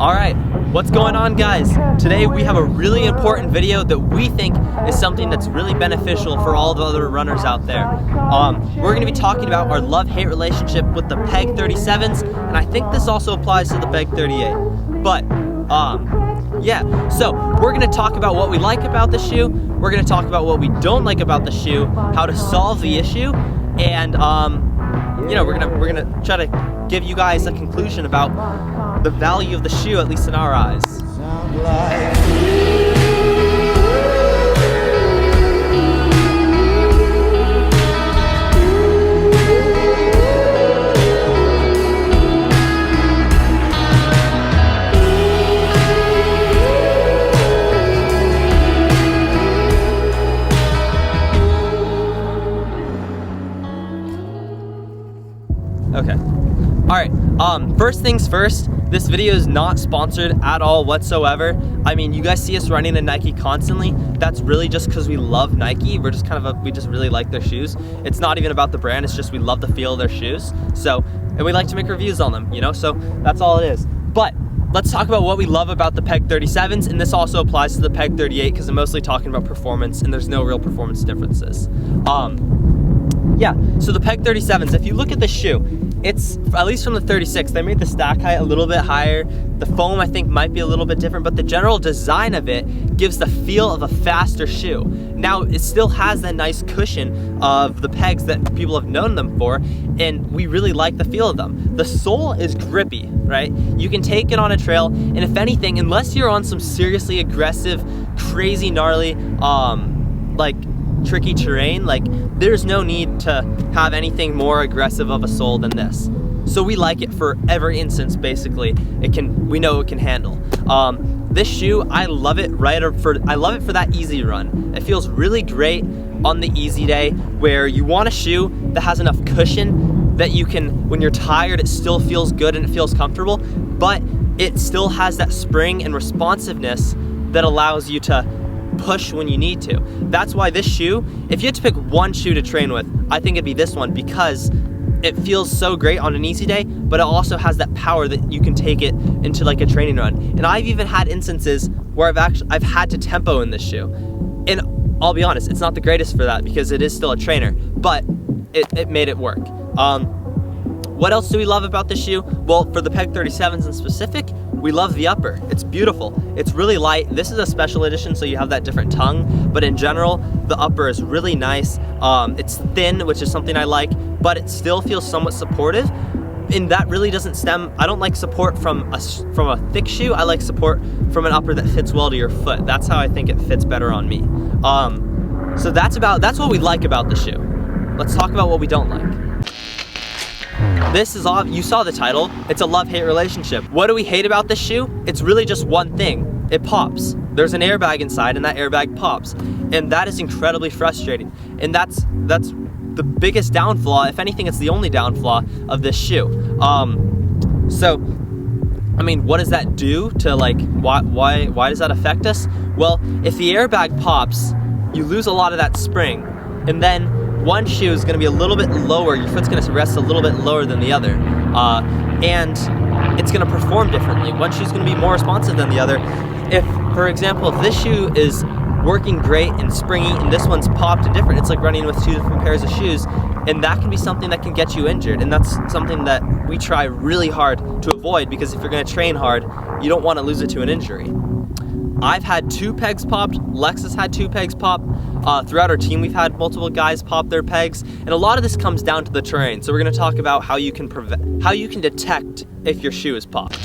Alright, what's going on, guys? Today we have a really important video that we think is something that's really beneficial for all the other runners out there. We're going to be talking about our love-hate relationship with the Peg 37s, and I think this also applies to the Peg 38. But, yeah, so we're going to talk about what we like about the shoe, we're going to talk about what we don't like about the shoe, how to solve the issue, and, you know, we're gonna try to give you guys a conclusion about the value of the shoe, at least in our eyes. Okay. Alright, first things first, this video is not sponsored at all whatsoever. I mean, you guys see us running in Nike constantly. That's really just because we love Nike. We're just we just really like their shoes. It's not even about the brand, it's just we love the feel of their shoes. So, and we like to make reviews on them, you know, so that's all it is. But let's talk about what we love about the Peg 37s, and this also applies to the Peg 38 because I'm mostly talking about performance and there's no real performance differences. Yeah, so the Peg 37s, if you look at the shoe, it's, at least from the 36, they made the stack height a little bit higher. The foam, I think, might be a little bit different, but the general design of it gives the feel of a faster shoe. Now, it still has that nice cushion of the pegs that people have known them for, and we really like the feel of them. The sole is grippy, right? You can take it on a trail, and if anything, unless you're on some seriously aggressive, crazy, gnarly, like, tricky terrain, like, there's no need to have anything more aggressive of a sole than this. So we like it for every instance, basically. We know it can handle. This shoe, I love it for that easy run. It feels really great on the easy day where you want a shoe that has enough cushion that you can, when you're tired, it still feels good and it feels comfortable, but it still has that spring and responsiveness that allows you to push when you need to. That's why this shoe, if you had to pick one shoe to train with, I think it'd be this one because it feels so great on an easy day, but it also has that power that you can take it into like a training run. And I've even had instances where I've had to tempo in this shoe. And I'll be honest, it's not the greatest for that because it is still a trainer, but it made it work. What else do we love about this shoe? Well, for the Peg 37s in specific, we love the upper. It's beautiful. It's really light. This is a special edition, so you have that different tongue, but in general, the upper is really nice. It's thin, which is something I like, but it still feels somewhat supportive, and that really doesn't stem, I don't like support from a thick shoe. I like support from an upper that fits well to your foot. That's how I think it fits better on me. So that's what we like about the shoe. Let's talk about what we don't like. This is all, you saw the title, it's a love-hate relationship. What do we hate about this shoe? It's really just one thing, it pops. There's an airbag inside and that airbag pops. And that is incredibly frustrating. And that's the biggest downfall, if anything it's the only downfall of this shoe. So, I mean, what does that do to like, why does that affect us? Well, if the airbag pops, you lose a lot of that spring. And then one shoe is going to be a little bit lower, your foot's going to rest a little bit lower than the other, and it's going to perform differently. One shoe is going to be more responsive than the other. If, for example, if this shoe is working great and springy and this one's popped and different, it's like running with two different pairs of shoes, and that can be something that can get you injured, and that's something that we try really hard to avoid because if you're going to train hard, you don't want to lose it to an injury. I've had 2 pegs popped, Lex has had 2 pegs pop. Throughout our team, we've had multiple guys pop their pegs, and a lot of this comes down to the terrain. So we're going to talk about how you can detect if your shoe is popped.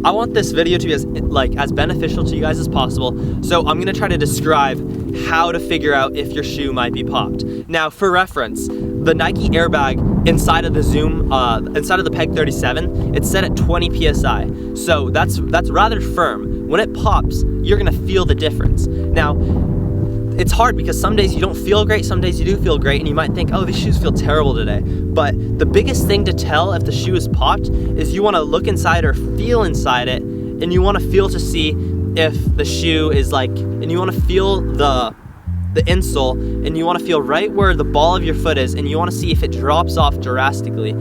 I want this video to be as beneficial to you guys as possible, so I'm going to try to describe how to figure out if your shoe might be popped. Now, for reference, the Nike airbag inside of the inside of the Peg 37, it's set at 20 psi, so that's rather firm. When it pops, you're going to feel the difference. Now, it's hard because some days you don't feel great, some days you do feel great, and you might think, oh, these shoes feel terrible today. But the biggest thing to tell if the shoe is popped is you want to look inside or feel inside it, and you want to feel to see if the shoe is and you want to feel the the insole, and you want to feel right where the ball of your foot is, and you want to see if it drops off drastically.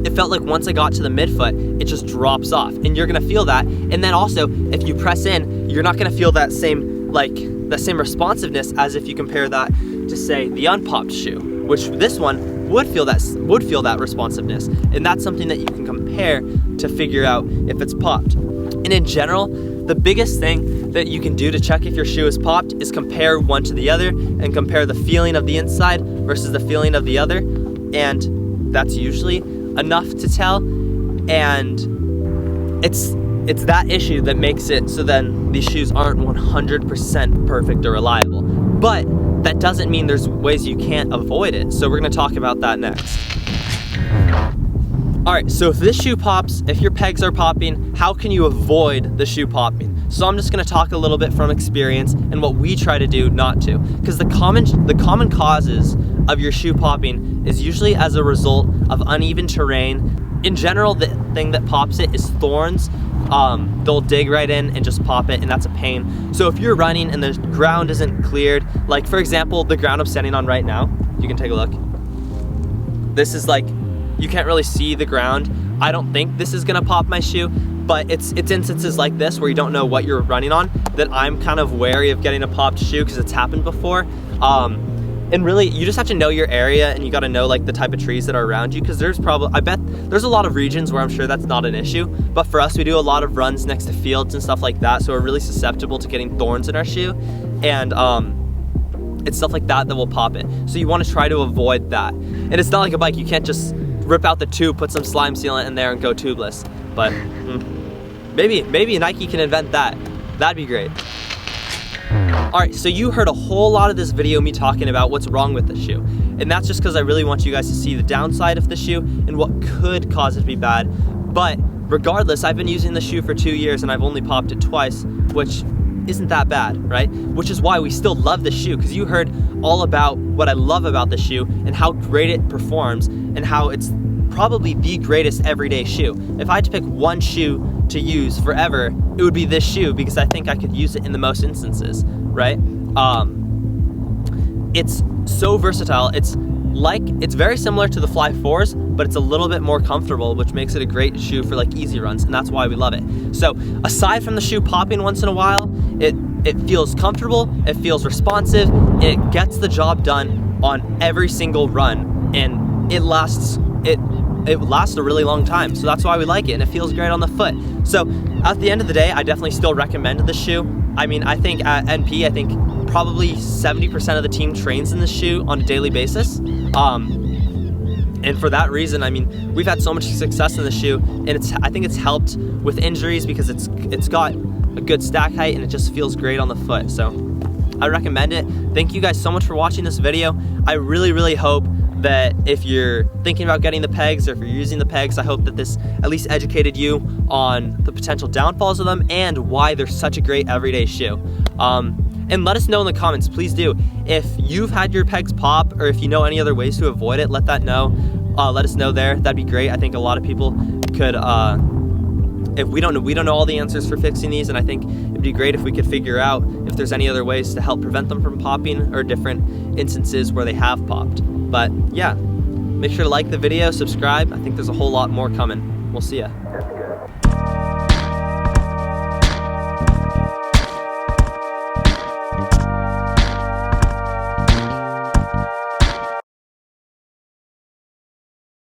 It felt like once I got to the midfoot, it just drops off, and you're gonna feel that. And then also, if you press in, you're not gonna feel that same responsiveness as if you compare that to, say, the unpopped shoe, which this one would feel that responsiveness. And that's something that you can compare to figure out if it's popped. And in general, the biggest thing that you can do to check if your shoe is popped is compare one to the other and compare the feeling of the inside versus the feeling of the other. And that's usually enough to tell. And it's that issue that makes it so then these shoes aren't 100% perfect or reliable. But that doesn't mean there's ways you can't avoid it. So we're gonna talk about that next. All right, so if this shoe pops, if your pegs are popping, how can you avoid the shoe popping? So I'm just gonna talk a little bit from experience and what we try to do not to. Because the common causes of your shoe popping is usually as a result of uneven terrain. In general, the thing that pops it is thorns. They'll dig right in and just pop it, and that's a pain. So if you're running and the ground isn't cleared, like for example, the ground I'm standing on right now, you can take a look. This is like, you can't really see the ground. I don't think this is gonna pop my shoe, but it's instances like this where you don't know what you're running on that I'm kind of wary of getting a popped shoe because it's happened before. And really, you just have to know your area, and you gotta know like the type of trees that are around you, because I bet there's a lot of regions where I'm sure that's not an issue, but for us, we do a lot of runs next to fields and stuff like that, so we're really susceptible to getting thorns in our shoe, and it's stuff like that that will pop it. So you wanna try to avoid that. And it's not like a bike, you can't just rip out the tube, put some slime sealant in there and go tubeless, but maybe Nike can invent that. That'd be great. All right, so you heard a whole lot of this video me talking about what's wrong with the shoe. And that's just because I really want you guys to see the downside of the shoe and what could cause it to be bad. But regardless, I've been using the shoe for 2 years and I've only popped it twice, which isn't that bad, right? Which is why we still love the shoe, because you heard all about what I love about the shoe and how great it performs and how it's probably the greatest everyday shoe. If I had to pick one shoe to use forever, it would be this shoe, because I think I could use it in the most instances, right? It's so versatile. It's very similar to the Fly 4s, but it's a little bit more comfortable, which makes it a great shoe for like easy runs, and that's why we love it. So aside from the shoe popping once in a while, it feels comfortable, it feels responsive, it gets the job done on every single run, and it lasts a really long time. So that's why we like it, and it feels great on the foot. So at the end of the day, I definitely still recommend the shoe. I mean, I think at NP, probably 70% of the team trains in this shoe on a daily basis. And for that reason, I mean, we've had so much success in the shoe, and I think it's helped with injuries because it's got a good stack height and it just feels great on the foot. So I recommend it. Thank you guys so much for watching this video. I really, really hope that if you're thinking about getting the pegs, or if you're using the pegs, I hope that this at least educated you on the potential downfalls of them and why they're such a great everyday shoe. And let us know in the comments, please do. If you've had your pegs pop, or if you know any other ways to avoid it, let that know. Let us know there. That'd be great. I think a lot of people could, if we don't know all the answers for fixing these, and I think it'd be great if we could figure out if there's any other ways to help prevent them from popping, or different instances where they have popped. But yeah, make sure to like the video, subscribe. I think there's a whole lot more coming. We'll see ya.